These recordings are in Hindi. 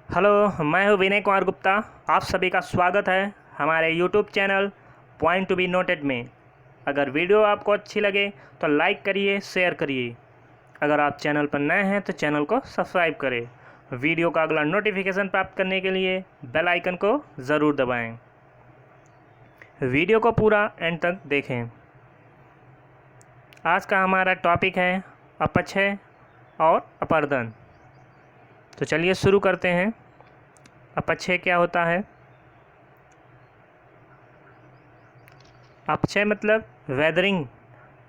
हेलो, मैं हूँ विनय कुमार गुप्ता। आप सभी का स्वागत है हमारे YouTube channel point to be noted में। अगर वीडियो आपको अच्छी लगे तो लाइक करिए, शेयर करिए। अगर आप चैनल पर नए हैं तो चैनल को सब्सक्राइब करें। वीडियो का अगला नोटिफिकेशन प्राप्त करने के लिए बेल आइकन को ज़रूर दबाएं। वीडियो को पूरा एंड तक देखें। आज का हमारा टॉपिक है अपक्षय और अपर्दन। तो चलिए शुरू करते हैं। अपक्षय क्या होता है? अपक्षय मतलब वेदरिंग।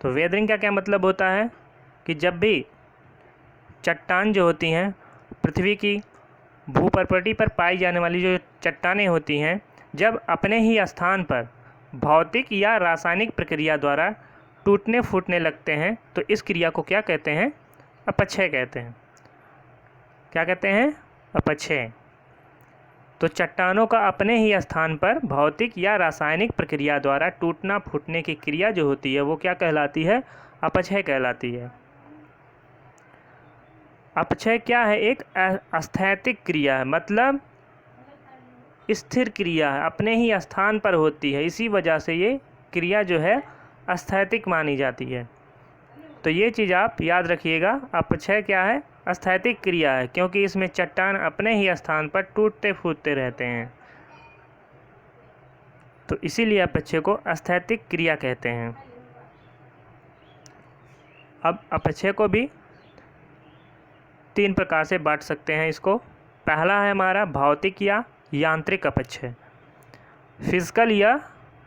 तो वेदरिंग का क्या मतलब होता है कि जब भी चट्टान जो होती हैं, पृथ्वी की भूपर्पटी पर पाई जाने वाली जो चट्टानें होती हैं, जब अपने ही स्थान पर भौतिक या रासायनिक प्रक्रिया द्वारा टूटने फूटने लगते हैं तो इस क्रिया को क्या कहते हैं? अपक्षय कहते हैं। क्या कहते हैं? अपक्षय। तो चट्टानों का अपने ही स्थान पर भौतिक या रासायनिक प्रक्रिया द्वारा टूटना फूटने की क्रिया जो होती है वो क्या कहलाती है? अपक्षय कहलाती है। अपक्षय क्या है? एक अस्थैतिक क्रिया है, मतलब स्थिर क्रिया है, अपने ही स्थान पर होती है। इसी वजह से ये क्रिया जो है अस्थैतिक मानी जाती है। तो ये चीज़ आप याद रखिएगा। अपक्षय क्या है? अस्थैतिक क्रिया है, क्योंकि इसमें चट्टान अपने ही स्थान पर टूटते फूटते रहते हैं, तो इसीलिए अपक्षय को अस्थैतिक क्रिया कहते हैं। अब अपक्षय को भी 3 प्रकार से बांट सकते हैं इसको। पहला है हमारा भौतिक या यांत्रिक अपक्षय, फिजिकल या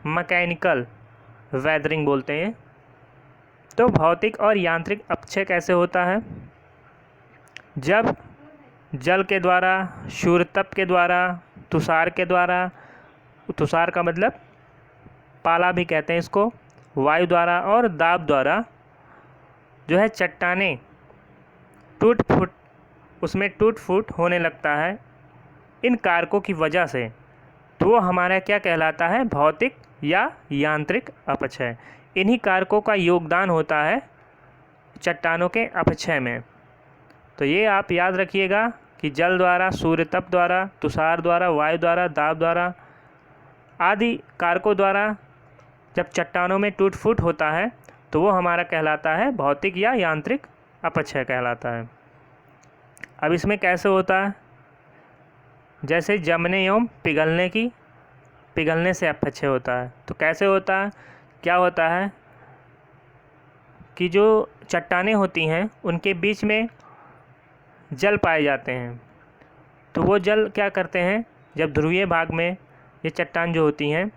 मैकेनिकल वेदरिंग बोलते हैं। तो भौतिक और यांत्रिक अपक्षय कैसे होता है? जब जल के द्वारा, सूर्यतप के द्वारा, तुषार के द्वारा, तुषार का मतलब पाला भी कहते हैं इसको, वायु द्वारा और दाब द्वारा जो है चट्टानें उसमें टूट फूट होने लगता है इन कारकों की वजह से, तो वो हमारा क्या कहलाता है? भौतिक या यांत्रिक अपक्षय। इन्हीं कारकों का योगदान होता है चट्टानों के अपक्षय में। तो ये आप याद रखिएगा कि जल द्वारा, सूर्यतप द्वारा, तुषार द्वारा, वायु द्वारा, दाब द्वारा आदि कारकों द्वारा जब चट्टानों में टूट फूट होता है तो वो हमारा कहलाता है भौतिक या यांत्रिक अपक्षय कहलाता है। अब इसमें कैसे होता है? जैसे जमने एवं पिघलने से अपक्षय होता है। तो कैसे होता है? क्या होता है कि जो चट्टानें होती हैं उनके बीच में जल पाए जाते हैं, तो वो जल क्या करते हैं, जब ध्रुवीय भाग में ये चट्टान जो होती हैं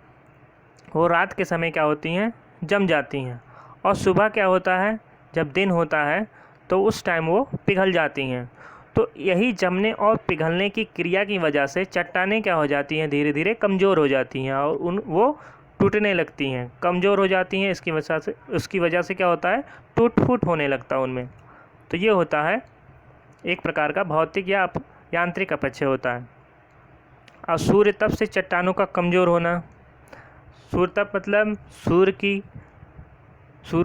वो रात के समय क्या होती हैं? जम जाती हैं, और सुबह क्या होता है, जब दिन होता है तो उस टाइम वो पिघल जाती हैं। तो यही जमने और पिघलने की क्रिया की वजह से चट्टानें क्या हो जाती हैं? धीरे धीरे कमज़ोर हो जाती हैं और वो टूटने लगती हैं, कमज़ोर हो जाती हैं। उसकी वजह से क्या होता है? टूट फूट होने लगता है उनमें। तो ये होता है एक प्रकार का भौतिक या यांत्रिक अपक्षय होता है। और सूर्यतप से चट्टानों का कमज़ोर होना। सूर्यतप मतलब सूर्य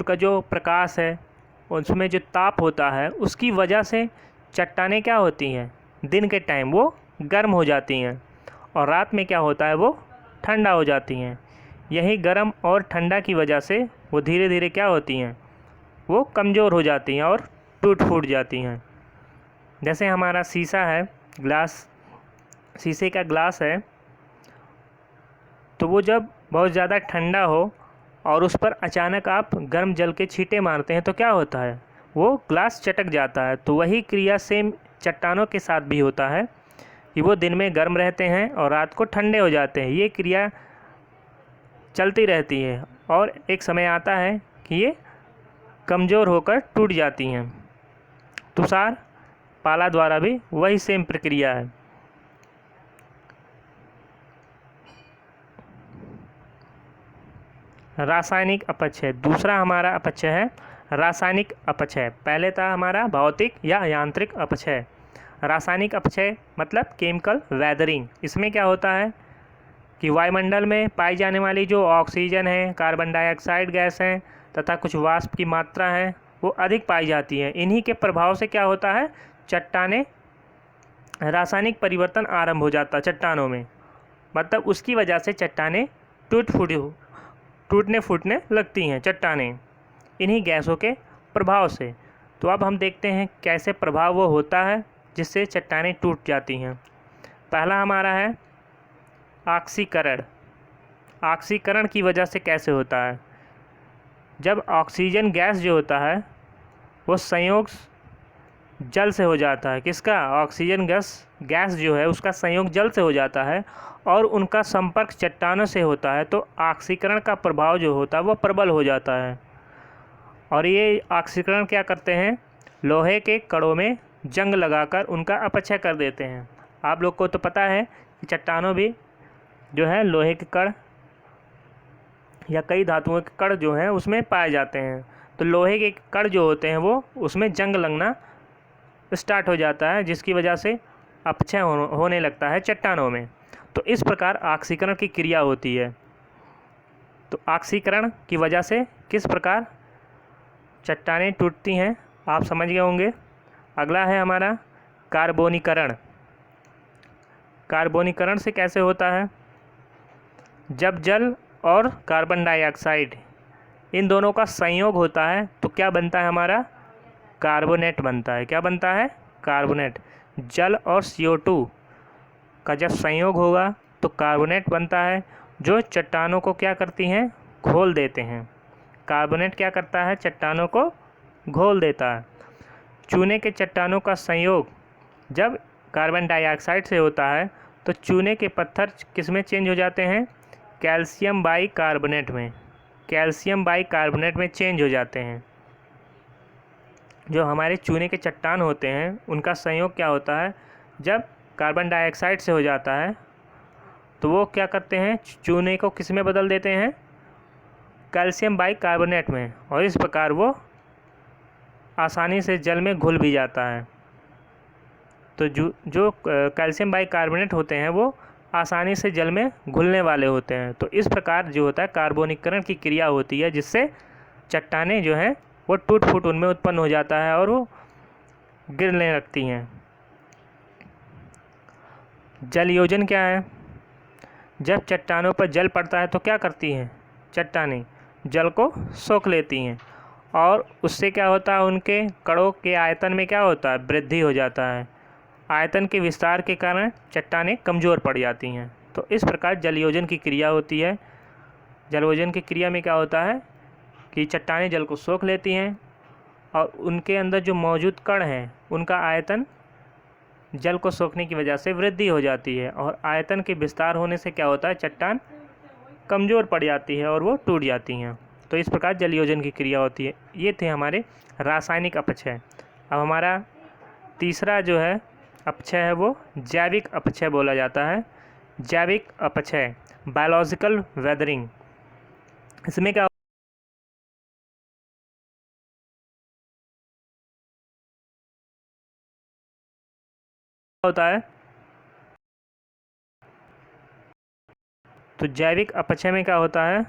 का जो प्रकाश है उसमें जो ताप होता है उसकी वजह से चट्टानें क्या होती हैं? दिन के टाइम वो गर्म हो जाती हैं और रात में क्या होता है? वो ठंडा हो जाती हैं। यही गर्म और ठंडा की वजह से वो धीरे धीरे क्या होती हैं? वो कमज़ोर हो जाती हैं और टूट फूट जाती हैं। जैसे हमारा शीशा है, ग्लास, शीशे का ग्लास है, तो वो जब बहुत ज़्यादा ठंडा हो और उस पर अचानक आप गर्म जल के छींटे मारते हैं तो क्या होता है? वो ग्लास चटक जाता है। तो वही क्रिया सेम चट्टानों के साथ भी होता है कि वो दिन में गर्म रहते हैं और रात को ठंडे हो जाते हैं। ये क्रिया चलती रहती है और एक समय आता है कि ये कमज़ोर होकर टूट जाती हैं। तुषार, पाला द्वारा भी वही सेम प्रक्रिया है। रासायनिक अपक्षय, दूसरा हमारा अपक्षय है रासायनिक अपक्षय। पहले था हमारा भौतिक या यांत्रिक अपक्षय। रासायनिक अपक्षय मतलब केमिकल वेदरिंग। इसमें क्या होता है कि वायुमंडल में पाई जाने वाली जो ऑक्सीजन है, कार्बन डाइऑक्साइड गैस है तथा कुछ वाष्प की मात्रा है वो अधिक पाई जाती है। इन्हीं के प्रभाव से क्या होता है? चट्टानें रासायनिक परिवर्तन आरंभ हो जाता चट्टानों में, मतलब उसकी वजह से चट्टानें टूटने फूटने लगती हैं चट्टानें इन्हीं गैसों के प्रभाव से। तो अब हम देखते हैं कैसे प्रभाव वो होता है जिससे चट्टानें टूट जाती हैं। पहला हमारा है ऑक्सीकरण। ऑक्सीकरण की वजह से कैसे होता है, जब ऑक्सीजन गैस जो होता है वो संयोग जल से हो जाता है। किसका? ऑक्सीजन गैस जो है उसका संयोग जल से हो जाता है और उनका संपर्क चट्टानों से होता है, तो ऑक्सीकरण का प्रभाव जो होता है वो प्रबल हो जाता है। और ये ऑक्सीकरण क्या करते हैं, लोहे के कणों में जंग लगाकर उनका अपक्षय कर देते हैं। आप लोग को तो पता है कि चट्टानों भी जो है लोहे के कण या कई धातुओं के कण जो हैं उसमें पाए जाते हैं। तो लोहे के कण जो होते हैं वो उसमें जंग लगना स्टार्ट हो जाता है, जिसकी वजह से अपक्षय होने लगता है चट्टानों में। तो इस प्रकार ऑक्सीकरण की क्रिया होती है। तो ऑक्सीकरण की वजह से किस प्रकार चट्टानें टूटती हैं आप समझ गए होंगे। अगला है हमारा कार्बोनीकरण। कार्बोनीकरण से कैसे होता है, जब जल और कार्बन डाइऑक्साइड इन दोनों का संयोग होता है तो क्या बनता है हमारा, कार्बोनेट बनता है। क्या बनता है? कार्बोनेट। जल और CO2 का जब संयोग होगा तो कार्बोनेट बनता है, जो चट्टानों को क्या करती हैं, घोल देते हैं। कार्बोनेट क्या करता है, चट्टानों को घोल देता है। चूने के चट्टानों का संयोग जब कार्बन डाइऑक्साइड से होता है तो चूने के पत्थर किस में चेंज हो जाते हैं, कैल्शियम बाइकार्बोनेट में। कैल्शियम बाइकार्बोनेट में चेंज हो जाते हैं। जो हमारे चूने के चट्टान होते हैं उनका संयोग क्या होता है, जब कार्बन डाइऑक्साइड से हो जाता है तो वो क्या करते हैं, चूने को किस में बदल देते हैं, कैल्शियम बाइकार्बोनेट में, और इस प्रकार वो आसानी से जल में घुल भी जाता है। तो जो कैल्शियम बाइकार्बोनेट होते हैं वो आसानी से जल में घुलने वाले होते हैं। तो इस प्रकार जो होता है कार्बोनीकरण की क्रिया होती है, जिससे चट्टानें जो हैं वो टूट फूट उनमें उत्पन्न हो जाता है और वो गिरने लगती हैं। जल योजन क्या है, जब चट्टानों पर जल पड़ता है तो क्या करती हैं, चट्टानें जल को सोख लेती हैं और उससे क्या होता है, उनके कणों के आयतन में क्या होता है, वृद्धि हो जाता है। आयतन के विस्तार के कारण चट्टानें कमज़ोर पड़ जाती हैं। तो इस प्रकार जलयोजन की क्रिया होती है। जलयोजन की क्रिया में क्या होता है कि चट्टानें जल को सोख लेती हैं और उनके अंदर जो मौजूद कण हैं उनका आयतन जल को सोखने की वजह से वृद्धि हो जाती है, और आयतन के विस्तार होने से क्या होता है, चट्टान कमज़ोर पड़ जाती है और वो टूट जाती हैं। तो इस प्रकार जलयोजन की क्रिया होती है। ये थे हमारे रासायनिक अपक्षय। अब हमारा तीसरा जो है अपक्षय है वो जैविक अपक्षय बोला जाता है। जैविक अपक्षय, बायोलॉजिकल वेदरिंग। इसमें क्या होता है, तो जैविक अपक्षय में क्या होता है,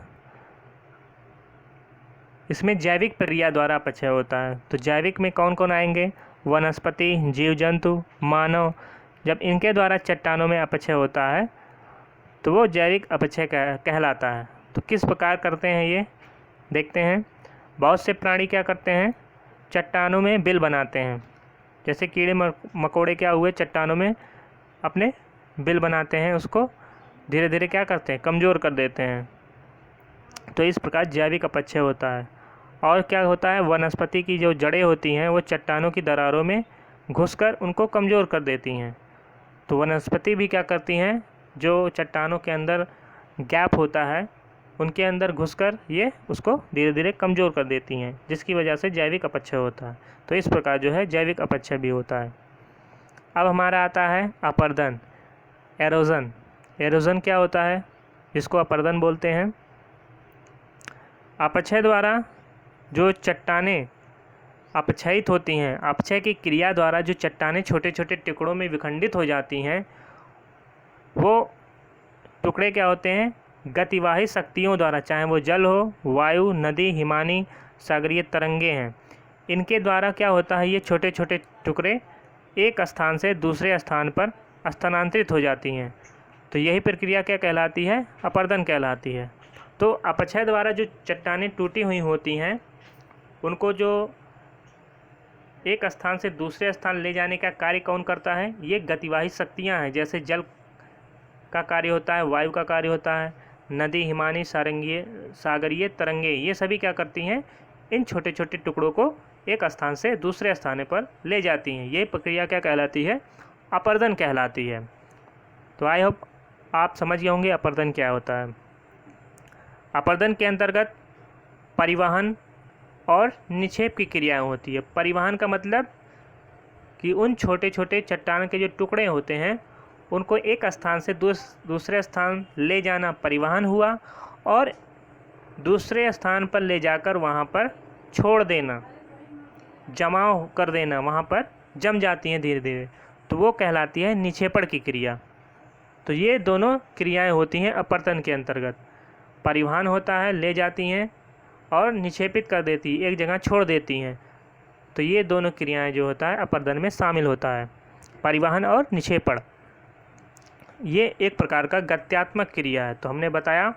इसमें जैविक प्रक्रिया द्वारा अपक्षय होता है। तो जैविक में कौन कौन आएंगे, वनस्पति, जीव जंतु, मानव। जब इनके द्वारा चट्टानों में अपक्षय होता है तो वो जैविक अपक्षय कहलाता है। तो किस प्रकार करते हैं ये देखते हैं। बहुत से प्राणी क्या करते हैं, चट्टानों में बिल बनाते हैं। जैसे कीड़े मकोड़े क्या हुए, चट्टानों में अपने बिल बनाते हैं, उसको धीरे धीरे क्या करते हैं, कमज़ोर कर देते हैं। तो इस प्रकार जैविक अपक्षय होता है। और क्या होता है, वनस्पति की जो जड़ें होती हैं वो चट्टानों की दरारों में घुसकर उनको कमज़ोर कर देती हैं। तो वनस्पति भी क्या करती हैं, जो चट्टानों के अंदर गैप होता है उनके अंदर घुसकर ये उसको धीरे धीरे कमज़ोर कर देती हैं, जिसकी वजह से जैविक अपक्षय होता है। तो इस प्रकार जो है जैविक अपक्षय भी होता है। अब हमारा आता है अपर्दन, एरोजन। एरोजन क्या होता है, जिसको अपर्दन बोलते हैं। अपक्षय द्वारा जो चट्टानें अपक्षयित होती हैं, अपक्षय की क्रिया द्वारा जो चट्टानें छोटे छोटे टुकड़ों में विखंडित हो जाती हैं, वो टुकड़े क्या होते हैं, गतिवाही शक्तियों द्वारा, चाहे वो जल हो, वायु, नदी, हिमानी, सागरीय तरंगे हैं, इनके द्वारा क्या होता है, ये छोटे छोटे टुकड़े एक स्थान से दूसरे स्थान पर स्थानांतरित हो जाती हैं। तो यही प्रक्रिया क्या कहलाती है? अपरदन कहलाती है। तो अपक्षय द्वारा जो चट्टानें टूटी हुई होती हैं उनको जो एक स्थान से दूसरे स्थान ले जाने का कार्य कौन करता है? ये गतिवाही शक्तियाँ हैं, जैसे जल का कार्य होता है, वायु का कार्य होता है, नदी, हिमानी, सागरीय तरंगे, ये सभी क्या करती हैं? इन छोटे छोटे टुकड़ों को एक स्थान से दूसरे स्थान पर ले जाती हैं। ये प्रक्रिया क्या कहलाती है? अपरदन कहलाती है। तो आई होप आप समझ गए होंगे अपरदन क्या होता है। अपरदन के अंतर्गत परिवहन और निक्षेप की क्रियाएं होती है। परिवहन का मतलब कि उन छोटे छोटे चट्टान के जो टुकड़े होते हैं उनको एक स्थान से दूसरे स्थान ले जाना परिवहन हुआ, और दूसरे स्थान पर ले जाकर वहाँ पर छोड़ देना, जमाव कर देना, वहाँ पर जम जाती हैं धीरे धीरे, तो वो कहलाती है निक्षेपण की क्रिया। तो ये दोनों क्रियाएं होती हैं अपरदन के अंतर्गत। परिवहन होता है, ले जाती हैं, और निक्षेपित कर देती, एक जगह छोड़ देती हैं। तो ये दोनों क्रियाएं जो होता है अपरदन में शामिल होता है, परिवहन और निक्षेपण। ये एक प्रकार का गत्यात्मक क्रिया है। तो हमने बताया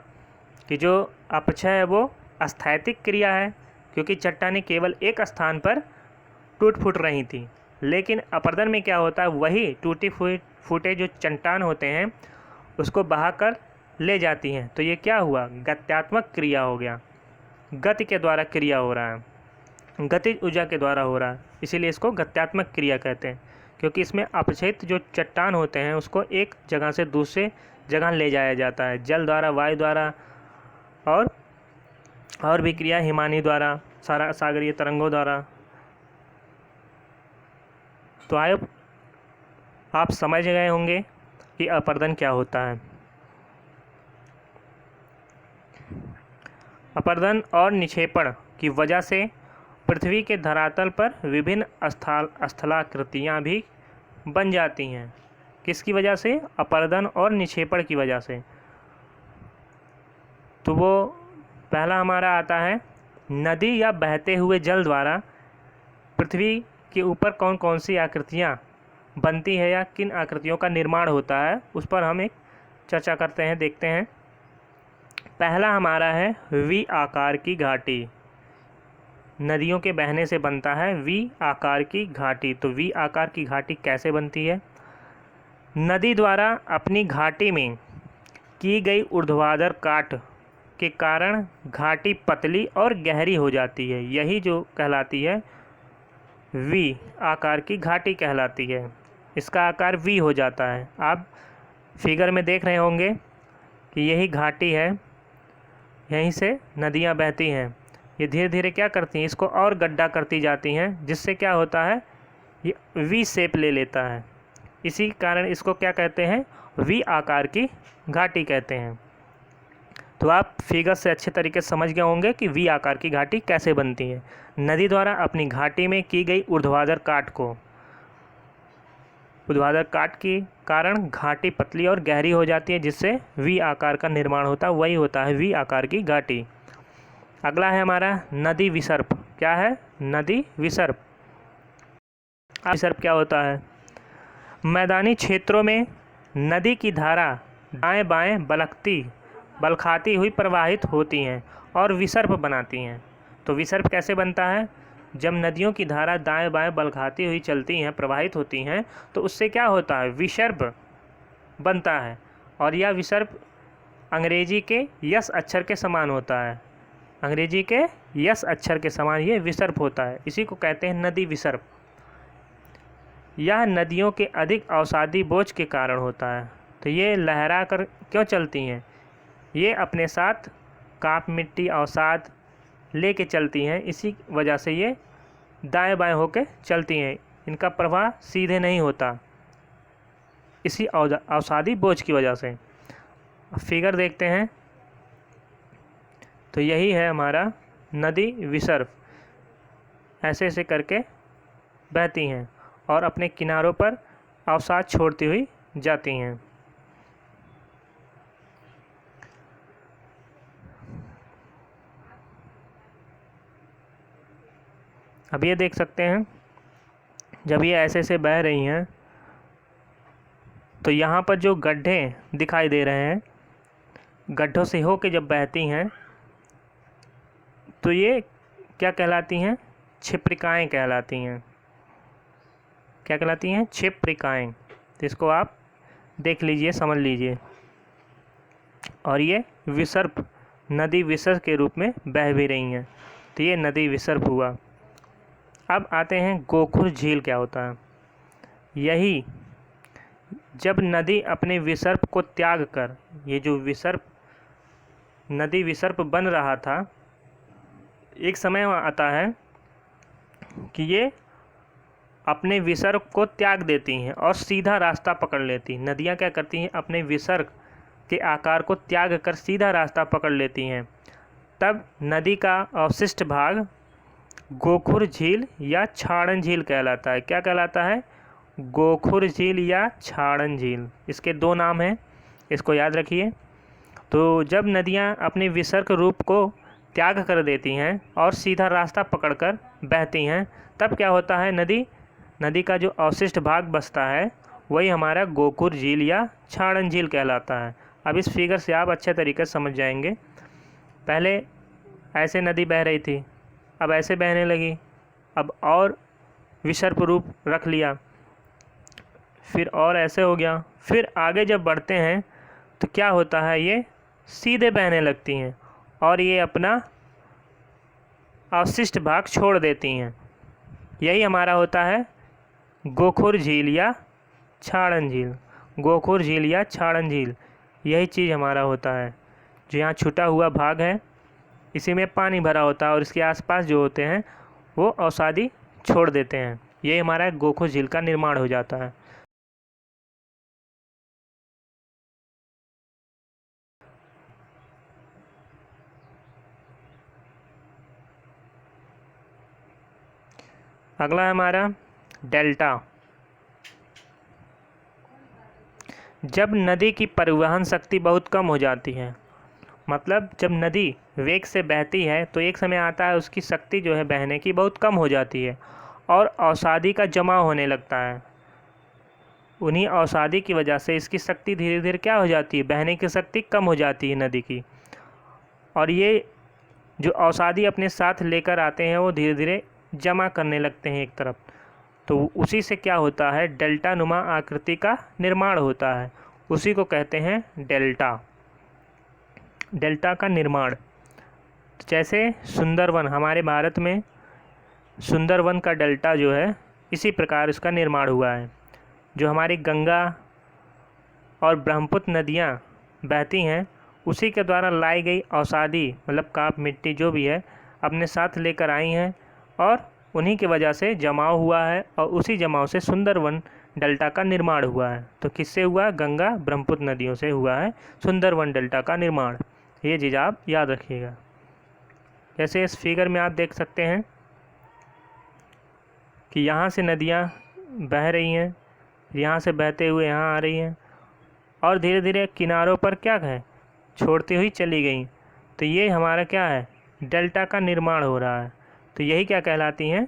कि जो अपक्षय है वो अस्थैतिक क्रिया है, क्योंकि चट्टानें केवल एक स्थान पर टूट फूट रही थी। लेकिन अपरदन में क्या होता है? वही टूटी फूटे जो चट्टान होते हैं उसको बहाकर ले जाती हैं। तो ये क्या हुआ? गत्यात्मक क्रिया हो गया। गति के द्वारा क्रिया हो रहा है, गतिज ऊर्जा के द्वारा हो रहा है, इसीलिए इसको गत्यात्मक क्रिया कहते हैं। क्योंकि इसमें अपक्षयित जो चट्टान होते हैं उसको एक जगह से दूसरे जगह ले जाया जाता है, जल द्वारा, वायु द्वारा, और भी क्रिया हिमानी द्वारा, सागरीय तरंगों द्वारा। तो आप समझ गए होंगे कि अपरदन क्या होता है। अपरदन और निक्षेपण की वजह से पृथ्वी के धरातल पर विभिन्न स्थलाकृतियाँ भी बन जाती हैं। किसकी वजह से? अपरदन और निक्षेपण की वजह से। तो वो पहला हमारा आता है, नदी या बहते हुए जल द्वारा पृथ्वी के ऊपर कौन कौन सी आकृतियाँ बनती है या किन आकृतियों का निर्माण होता है, उस पर हम एक चर्चा करते हैं, देखते हैं। पहला हमारा है वी आकार की घाटी। नदियों के बहने से बनता है वी आकार की घाटी। तो वी आकार की घाटी कैसे बनती है? नदी द्वारा अपनी घाटी में की गई ऊर्ध्वाधर काट के कारण घाटी पतली और गहरी हो जाती है। यही जो कहलाती है वी आकार की घाटी कहलाती है। इसका आकार वी हो जाता है। आप फिगर में देख रहे होंगे कि यही घाटी है, यहीं से नदियाँ बहती हैं। ये धीरे धीरे क्या करती हैं? इसको और गड्ढा करती जाती हैं, जिससे क्या होता है? ये वी शेप ले लेता है। इसी कारण इसको क्या कहते हैं? वी आकार की घाटी कहते हैं। तो आप फिगर से अच्छे तरीके से समझ गए होंगे कि वी आकार की घाटी कैसे बनती है। नदी द्वारा अपनी घाटी में की गई ऊर्ध्वाधर काट के कारण घाटी पतली और गहरी हो जाती है, जिससे वी आकार का निर्माण होता है। वही होता है वी आकार की घाटी। अगला है हमारा नदी विसर्प। क्या है? नदी विसर्प। विसर्प क्या होता है? मैदानी क्षेत्रों में नदी की धारा दाएं बाएं बलखाती हुई प्रवाहित होती हैं और विसर्प बनाती हैं। तो विसर्प कैसे बनता है? जब नदियों की धारा दाएं बाएं बलखाती हुई चलती हैं, प्रवाहित होती हैं, तो उससे क्या होता है? विसर्प बनता है। और यह विसर्प अंग्रेजी के यस अक्षर के समान होता है। अंग्रेजी के यस अक्षर के समान ये विसर्प होता है। इसी को कहते हैं नदी विसर्प। यह नदियों के अधिक अवसादी बोझ के कारण होता है। तो ये लहरा कर क्यों चलती हैं? ये अपने साथ काप, मिट्टी, अवसाद लेके चलती हैं। इसी वजह से ये दाएं बाएं होकर चलती हैं। इनका प्रवाह सीधे नहीं होता, इसी अवसादी बोझ की वजह से। फिगर देखते हैं। तो यही है हमारा नदी विसर्प। ऐसे ऐसे करके बहती हैं और अपने किनारों पर अवसाद छोड़ती हुई जाती हैं। अब ये देख सकते हैं जब ये ऐसे से बह रही हैं तो यहाँ पर जो गड्ढे दिखाई दे रहे हैं, गड्ढों से हो के जब बहती हैं तो ये क्या कहलाती हैं? क्षिप्रिकाएँ कहलाती हैं। क्या कहलाती हैं? क्षिप्रिकाएँ। तो इसको आप देख लीजिए, समझ लीजिए। और ये विसर्प, नदी विसर्प के रूप में बह भी रही हैं, तो ये नदी विसर्प हुआ। अब आते हैं गोखुर झील क्या होता है। यही जब नदी अपने विसर्प को त्याग कर, ये जो विसर्प, नदी विसर्प बन रहा था, एक समय आता है कि ये अपने विसर्ग को त्याग देती हैं और सीधा रास्ता पकड़ लेती। नदियाँ क्या करती हैं? अपने विसर्ग के आकार को त्याग कर सीधा रास्ता पकड़ लेती हैं। तब नदी का अवशिष्ट भाग गोखुर झील या छाड़न झील कहलाता है। क्या कहलाता है? गोखुर झील या छाड़न झील। इसके दो नाम हैं, इसको याद रखिए। तो जब नदियाँ अपने विसर्ग रूप को त्याग कर देती हैं और सीधा रास्ता पकड़कर बहती हैं, तब क्या होता है? नदी का जो अवशिष्ट भाग बचता है वही हमारा गोखुर झील या छाड़न झील कहलाता है। अब इस फिगर से आप अच्छे तरीके से समझ जाएंगे। पहले ऐसे नदी बह रही थी, अब ऐसे बहने लगी, अब और विसर्प रूप रख लिया, फिर और ऐसे हो गया, फिर आगे जब बढ़ते हैं तो क्या होता है? ये सीधे बहने लगती हैं और ये अपना अवशिष्ट भाग छोड़ देती हैं। यही हमारा होता है गोखुर झील या छाड़न झील। गोखुर झील या छाड़न झील, यही चीज़ हमारा होता है। जो यहाँ छूटा हुआ भाग है, इसी में पानी भरा होता है और इसके आसपास जो होते हैं वो अवसादी छोड़ देते हैं। यही हमारा गोखुर झील का निर्माण हो जाता है। अगला है हमारा डेल्टा। जब नदी की परिवहन शक्ति बहुत कम हो जाती है, मतलब जब नदी वेग से बहती है तो एक समय आता है उसकी शक्ति जो है बहने की बहुत कम हो जाती है और अवसादी का जमाव होने लगता है। उन्हीं अवसादी की वजह से इसकी शक्ति धीरे धीरे क्या हो जाती है? बहने की शक्ति कम हो जाती है नदी की। और ये जो अवसादी अपने साथ लेकर आते हैं वो धीरे धीरे जमा करने लगते हैं एक तरफ, तो उसी से क्या होता है? डेल्टा नुमा आकृति का निर्माण होता है। उसी को कहते हैं डेल्टा। डेल्टा का निर्माण, जैसे सुंदरवन, हमारे भारत में सुंदरवन का डेल्टा जो है, इसी प्रकार इसका निर्माण हुआ है। जो हमारी गंगा और ब्रह्मपुत्र नदियाँ बहती हैं, उसी के द्वारा लाई गई अवसादी, मतलब काप मिट्टी जो भी है, अपने साथ लेकर आई हैं और उन्हीं की वजह से जमाव हुआ है और उसी जमाव से सुंदरवन डेल्टा का निर्माण हुआ है। तो किससे हुआ? गंगा ब्रह्मपुत्र नदियों से हुआ है सुंदरवन डेल्टा का निर्माण। ये चीज़ आप याद रखिएगा। जैसे इस फिगर में आप देख सकते हैं कि यहाँ से नदियाँ बह रही हैं, यहाँ से बहते हुए यहाँ आ रही हैं और धीरे धीरे किनारों पर क्या है? छोड़ती हुई चली गई। तो ये हमारा क्या है? डेल्टा का निर्माण हो रहा है। तो यही क्या कहलाती हैं?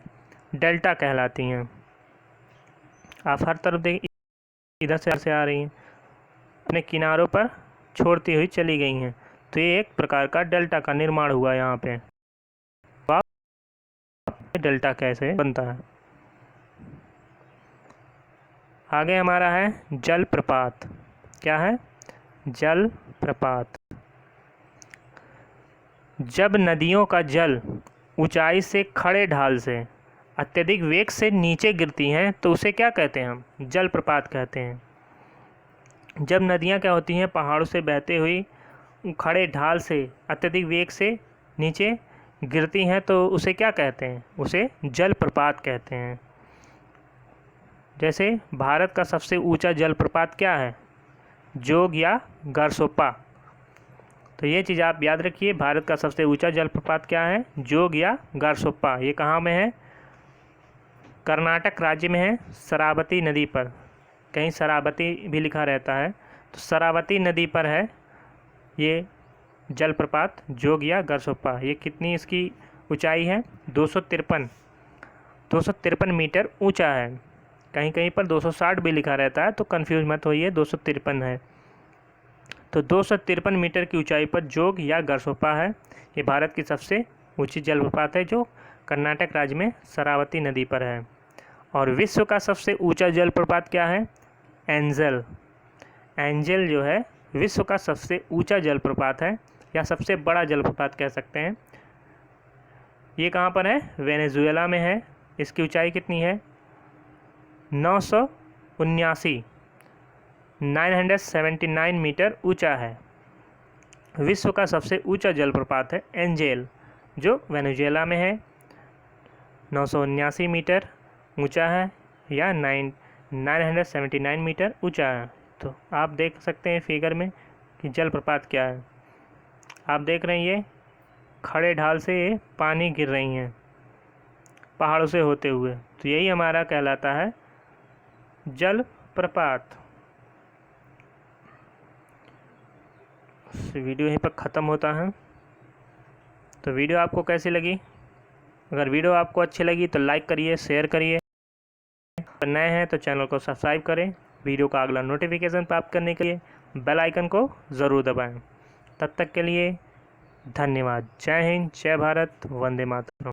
डेल्टा कहलाती हैं। आप हर तरफ देख, इधर से आ रही हैं, अपने किनारों पर छोड़ती हुई चली गई हैं, तो ये एक प्रकार का डेल्टा का निर्माण हुआ यहाँ पे। डेल्टा कैसे बनता है? आगे हमारा है जल प्रपात। क्या है? जल प्रपात। जब नदियों का जल ऊंचाई से खड़े ढाल से अत्यधिक वेग से नीचे गिरती हैं तो उसे क्या कहते हैं? हम जल प्रपात कहते हैं। जब नदियाँ क्या होती हैं? पहाड़ों से बहते हुई खड़े ढाल से अत्यधिक वेग से नीचे गिरती हैं तो उसे क्या कहते हैं? उसे जल प्रपात कहते हैं। जैसे भारत का सबसे ऊंचा जलप्रपात क्या है? जोग या गारसोप्पा। तो ये चीज़ आप याद रखिए, भारत का सबसे ऊंचा जलप्रपात क्या है? जोग या गारसोप्पा। ये कहाँ में है? कर्नाटक राज्य में है, शरावती नदी पर। कहीं शरावती भी लिखा रहता है, तो शरावती नदी पर है ये जलप्रपात जोग या गारसोप्पा। ये कितनी इसकी ऊंचाई है? 253 मीटर ऊंचा है। कहीं कहीं पर 260 भी लिखा रहता है, तो कंफ्यूज मत होइए, 253 है। तो 253 मीटर की ऊंचाई पर जोग या गरसोपा है। ये भारत की सबसे ऊंची जलप्रपात है जो कर्नाटक राज्य में शरावती नदी पर है। और विश्व का सबसे ऊंचा जलप्रपात क्या है? एंजल। एंजल जो है विश्व का सबसे ऊंचा जलप्रपात है, या सबसे बड़ा जलप्रपात कह सकते हैं। ये कहाँ पर है? वेनेजुएला में है। इसकी ऊंचाई कितनी है? 979 मीटर ऊंचा है। विश्व का सबसे ऊंचा जलप्रपात है एंजेल, जो वेनेजुएला में है। 979 मीटर ऊंचा है, या 979 मीटर ऊंचा है। तो आप देख सकते हैं फिगर में कि जलप्रपात क्या है। आप देख रहे हैं ये खड़े ढाल से ये पानी गिर रही हैं पहाड़ों से होते हुए, तो यही हमारा कहलाता है जलप्रपात। वीडियो यहीं पर ख़त्म होता है। तो वीडियो आपको कैसी लगी? अगर वीडियो आपको अच्छी लगी तो लाइक करिए, शेयर करिए। अगर नए हैं तो चैनल को सब्सक्राइब करें। वीडियो का अगला नोटिफिकेशन प्राप्त करने के लिए बेल आइकन को ज़रूर दबाएं। तब तक के लिए धन्यवाद। जय हिंद, जय भारत, वंदे मातरम।